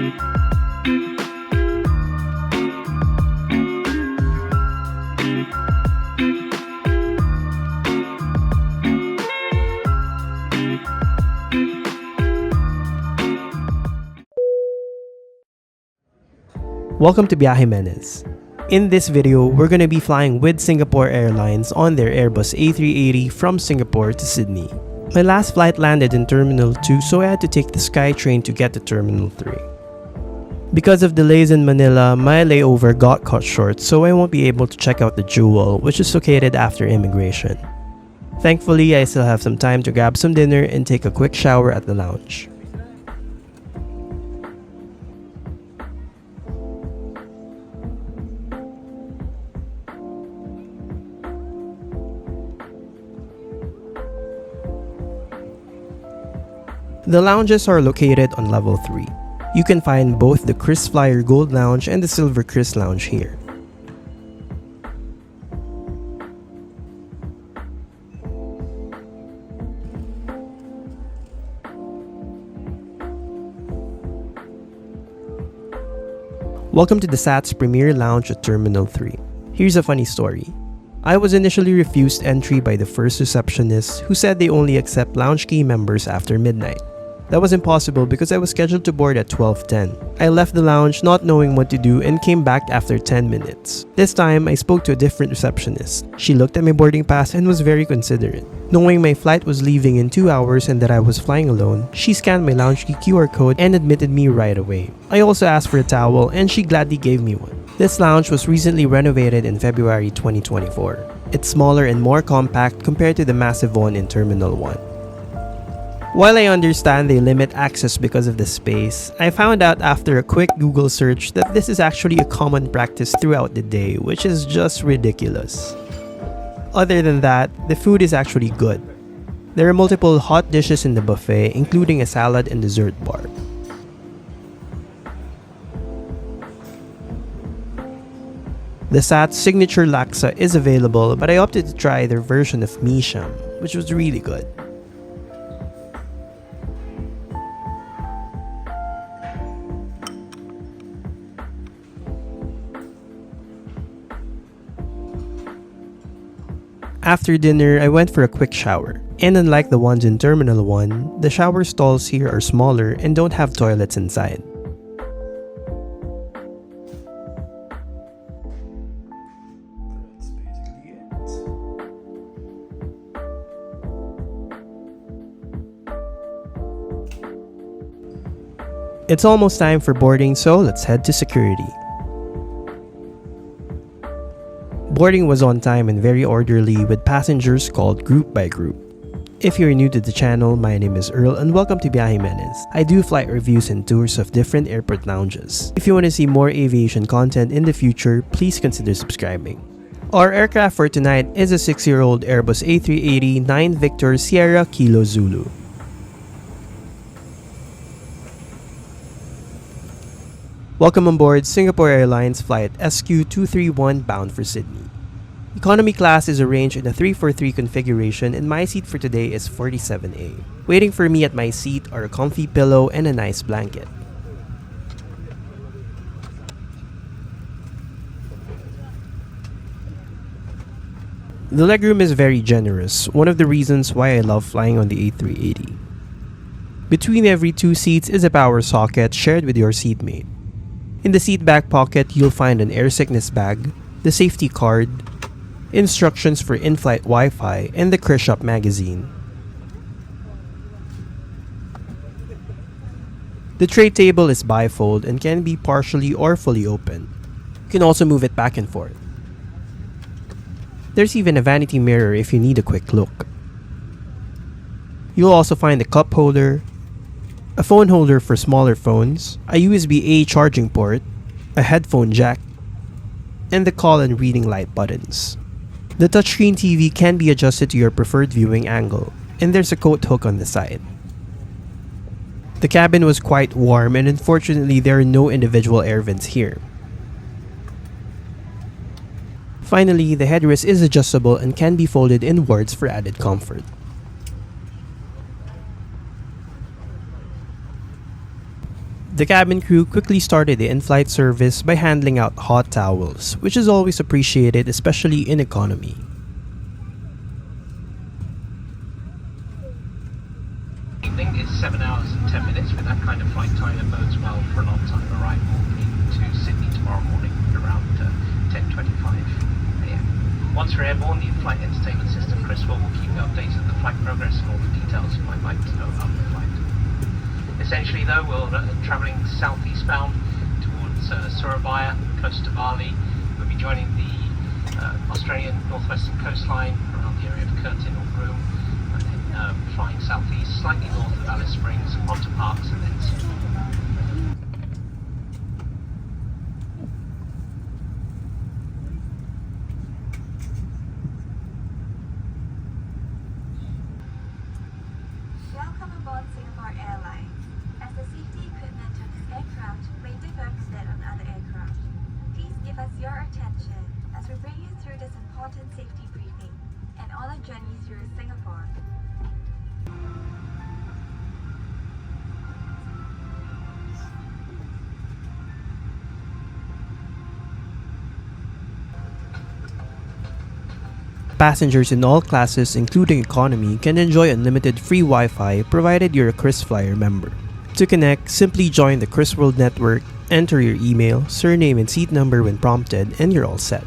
Welcome to Biyajimenez. In this video, we're going to be flying with Singapore Airlines on their Airbus A380 from Singapore to Sydney. My last flight landed in Terminal 2, so I had to take the SkyTrain to get to Terminal 3. Because of delays in Manila, my layover got cut short, so I won't be able to check out the Jewel, which is located after immigration. Thankfully, I still have some time to grab some dinner and take a quick shower at the lounge. The lounges are located on level 3. You can find both the KrisFlyer Gold Lounge and the Silver Kris Lounge here. Welcome to the SATS Premier Lounge at Terminal 3. Here's a funny story. I was initially refused entry by the first receptionist who said they only accept lounge key members after midnight. That was impossible because I was scheduled to board at 12:10. I left the lounge not knowing what to do and came back after 10 minutes. This time, I spoke to a different receptionist. She looked at my boarding pass and was very considerate. Knowing my flight was leaving in 2 hours and that I was flying alone, she scanned my lounge key QR code and admitted me right away. I also asked for a towel and she gladly gave me one. This lounge was recently renovated in February 2024. It's smaller and more compact compared to the massive one in Terminal 1. While I understand they limit access because of the space, I found out after a quick Google search that this is actually a common practice throughout the day, which is just ridiculous. Other than that, the food is actually good. There are multiple hot dishes in the buffet, including a salad and dessert bar. The SATS signature laksa is available, but I opted to try their version of mee siam, which was really good. After dinner, I went for a quick shower. And unlike the ones in Terminal 1, the shower stalls here are smaller and don't have toilets inside. It's almost time for boarding, so let's head to security. Boarding was on time and very orderly with passengers called group by group. If you're new to the channel, my name is Earl and welcome to Biyajimenez. I do flight reviews and tours of different airport lounges. If you want to see more aviation content in the future, please consider subscribing. Our aircraft for tonight is a 6-year-old Airbus A380 9 Victor Sierra Kilo Zulu. Welcome on board Singapore Airlines flight SQ231 bound for Sydney. Economy class is arranged in a 343 configuration and my seat for today is 47A. Waiting for me at my seat are a comfy pillow and a nice blanket. The legroom is very generous, one of the reasons why I love flying on the A380. Between every 2 seats is a power socket shared with your seatmate. In the seat back pocket, you'll find an air sickness bag, the safety card, instructions for in-flight Wi-Fi, and the KrisShop magazine. The tray table is bifold and can be partially or fully open. You can also move it back and forth. There's even a vanity mirror if you need a quick look. You'll also find a cup holder, a phone holder for smaller phones, a USB-A charging port, a headphone jack, and the call and reading light buttons. The touchscreen TV can be adjusted to your preferred viewing angle, and there's a coat hook on the side. The cabin was quite warm and unfortunately there are no individual air vents here. Finally, the headrest is adjustable and can be folded inwards for added comfort. The cabin crew quickly started the in-flight service by handing out hot towels, which is always appreciated, especially in economy. Evening is 7 hours and 10 minutes. With that kind of flight time, it bodes well for an on-time arrival into Sydney tomorrow morning around 10:25 a.m. Once we're airborne, the Inflight Entertainment system, Chris will keep you updated on the flight progress and all the details you might like to know about the flight. Essentially though, we're travelling southeast bound towards Surabaya, close to Bali. We'll be joining the Australian northwestern coastline around the area of Curtin or Broome, and then flying southeast, slightly north of Alice Springs, onto Parks and then Sydney. Welcome aboard Singapore Airlines. As the safety equipment on this aircraft may differ from that on other aircraft, please give us your attention as we bring you through this important safety briefing and on a journey through Singapore. Passengers in all classes, including economy, can enjoy unlimited free Wi-Fi provided you're a KrisFlyer member. To connect, simply join the KrisWorld network, enter your email, surname and seat number when prompted, and you're all set.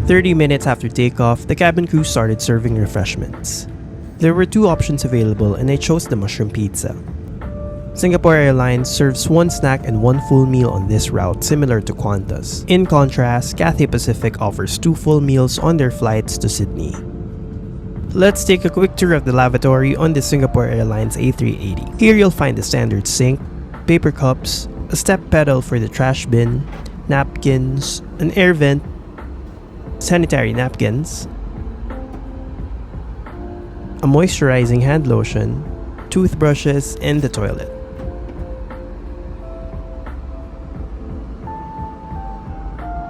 "30 minutes after takeoff, the cabin crew started serving refreshments. There were two options available and I chose the mushroom pizza. Singapore Airlines serves one snack and one full meal on this route, similar to Qantas. In contrast, Cathay Pacific offers two full meals on their flights to Sydney. Let's take a quick tour of the lavatory on the Singapore Airlines A380. Here you'll find the standard sink, paper cups, a step pedal for the trash bin, napkins, an air vent, sanitary napkins, a moisturizing hand lotion, toothbrushes, and the toilet.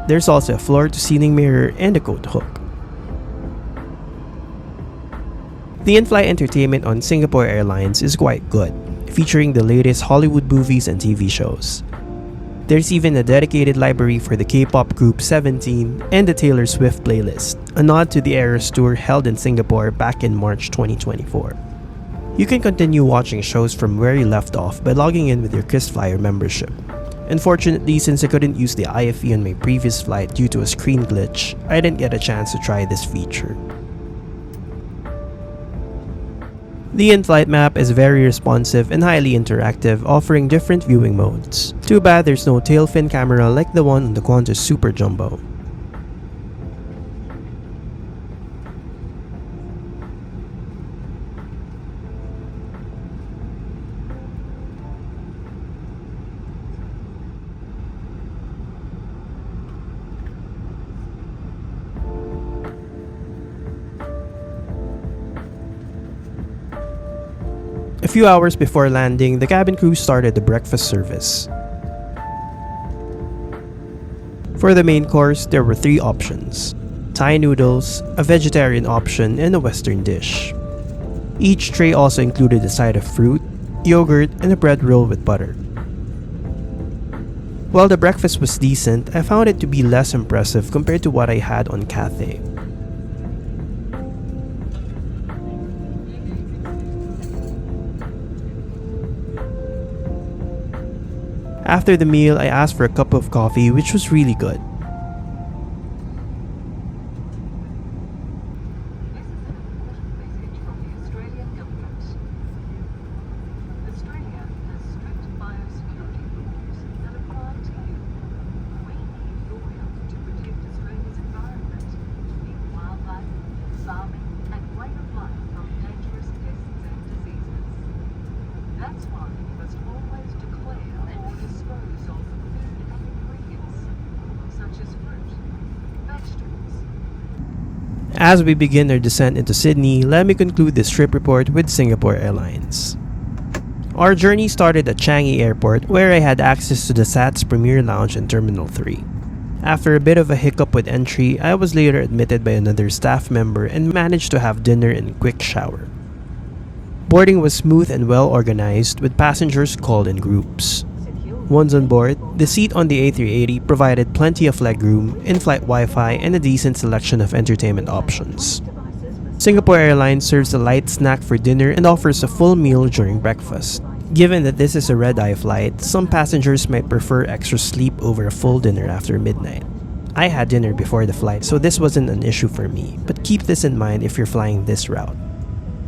There's also a floor-to-ceiling mirror and a coat hook. The in-flight entertainment on Singapore Airlines is quite good, featuring the latest Hollywood movies and TV shows. There's even a dedicated library for the K-pop group 17 and the Taylor Swift playlist, a nod to the Eras tour held in Singapore back in March 2024. You can continue watching shows from where you left off by logging in with your KrisFlyer membership. Unfortunately, since I couldn't use the IFE on my previous flight due to a screen glitch, I didn't get a chance to try this feature. The in-flight map is very responsive and highly interactive, offering different viewing modes. Too bad there's no tail fin camera like the one on the Qantas Super Jumbo. A few hours before landing, the cabin crew started the breakfast service. For the main course, there were 3 options: Thai noodles, a vegetarian option, and a Western dish. Each tray also included a side of fruit, yogurt, and a bread roll with butter. While the breakfast was decent, I found it to be less impressive compared to what I had on Cathay. After the meal, I asked for a cup of coffee, which was really good. As we begin our descent into Sydney, let me conclude this trip report with Singapore Airlines. Our journey started at Changi Airport, where I had access to the SATS Premier Lounge in Terminal 3. After a bit of a hiccup with entry, I was later admitted by another staff member and managed to have dinner and a quick shower. Boarding was smooth and well organized, with passengers called in groups. Once on board, the seat on the A380 provided plenty of legroom, in-flight Wi-Fi, and a decent selection of entertainment options. Singapore Airlines serves a light snack for dinner and offers a full meal during breakfast. Given that this is a red-eye flight, some passengers might prefer extra sleep over a full dinner after midnight. I had dinner before the flight, so this wasn't an issue for me, but keep this in mind if you're flying this route.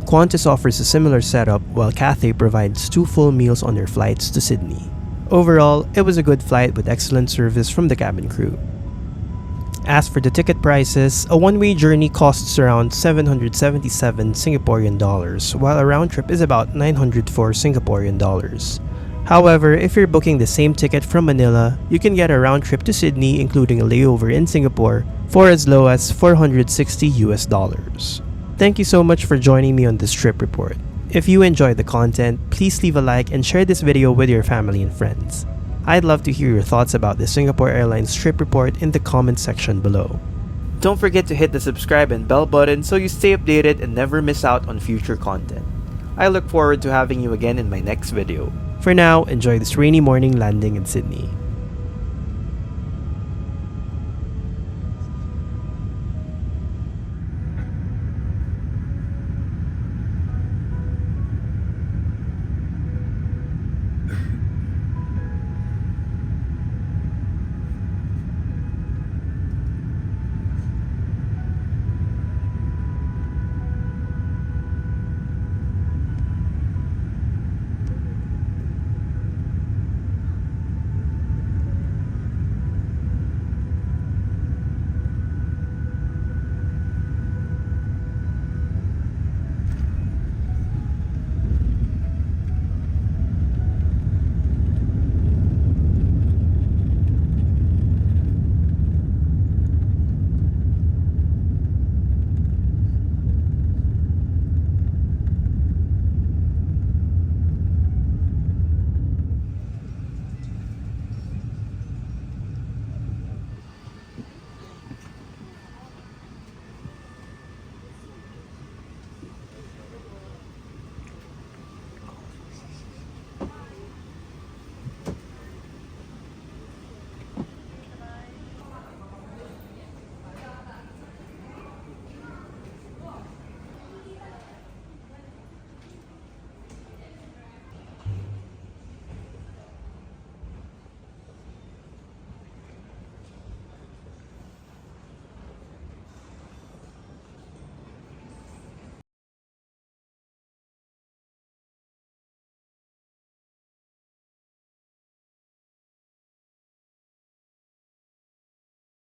Qantas offers a similar setup, while Cathay provides 2 full meals on their flights to Sydney. Overall, it was a good flight with excellent service from the cabin crew. As for the ticket prices, a one-way journey costs around 777 Singaporean dollars, while a round trip is about 904 Singaporean dollars. However, if you're booking the same ticket from Manila, you can get a round trip to Sydney including a layover in Singapore for as low as $460 US. Thank you so much for joining me on this trip report. If you enjoyed the content, please leave a like and share this video with your family and friends. I'd love to hear your thoughts about the Singapore Airlines trip report in the comment section below. Don't forget to hit the subscribe and bell button so you stay updated and never miss out on future content. I look forward to having you again in my next video. For now, enjoy this rainy morning landing in Sydney.